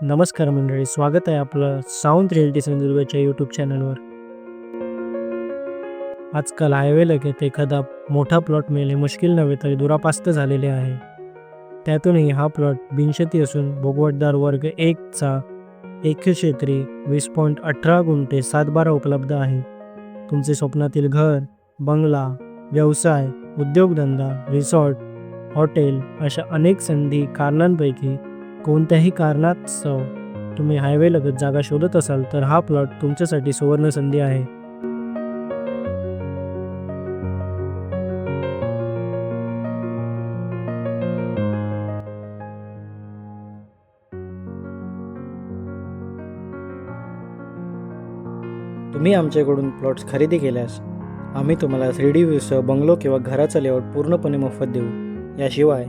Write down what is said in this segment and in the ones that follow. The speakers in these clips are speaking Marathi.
नमस्कार मंडळी, स्वागत आहे आपलं साऊंड रिअल्टी सिंधुदुर्गच्या यूट्यूब चॅनलवर. आजकाल हायवेलगत एखादा मोठा प्लॉट मिळणे मुश्किल नव्हे तर दुरापास्त झालेले आहे. त्यातूनही हा प्लॉट बिनशेती असून भोगवटदार वर्ग 1चा 1 क्षेत्री 20.18 गुंठे 7/12 उपलब्ध आहे. तुमचे स्वप्नातील घर, बंगला, व्यवसाय, उद्योगधंदा, रिसॉर्ट, हॉटेल अशा अनेक संधी कारणांपैकी कोणत्याही कारणास्तव तुम्ही हायवेलगत जागा शोधत असाल तर हा प्लॉट तुमच्यासाठी सुवर्ण संधी आहे. तुम्ही आमच्याकडून प्लॉट्स खरेदी केल्यास आम्ही तुम्हाला 3D व्ह्यूसह बंगलो किंवा घराचा लेआउट पूर्णपणे मोफत देऊ. याशिवाय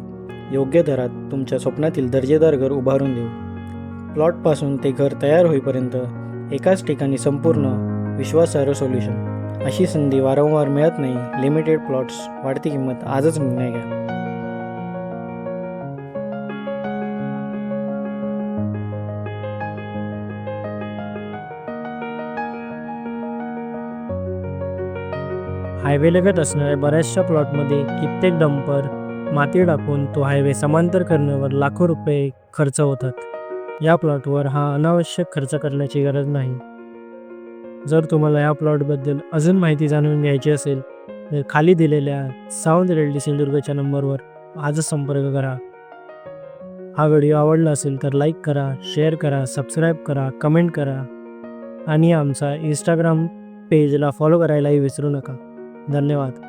योग्य दरात तुमच्या स्वप्नातील दर्जेदार घर उभारून देऊ. प्लॉटपासून ते घर तयार होईपर्यंत एकाच ठिकाणी संपूर्ण विश्वासार्ह सोल्युशन. अशी संधी वारंवार मिळत नाही. लिमिटेड प्लॉट्स, वाढती किंमत. आजच निर्णय घ्या. हायवेलगत असणाऱ्या बऱ्याचशा प्लॉटमध्ये कित्येक डंपर माती टाकून तो हायवे समांतर करण्यावर लाखो रुपये खर्च होतात. या प्लॉटवर हा अनावश्यक खर्च करण्याची गरज नाही. जर तुम्हाला या प्लॉटबद्दल अजून माहिती जाणून घ्यायची असेल तर खाली दिलेल्या साऊंड रिअल्टी सिंधुदुर्गच्या नंबरवर आजच संपर्क करा. हा व्हिडिओ आवडला असेल तर लाईक करा, शेअर करा, सबस्क्राईब करा, कमेंट करा आणि आमचा इंस्टाग्राम पेजला फॉलो करायलाही विसरू नका. धन्यवाद.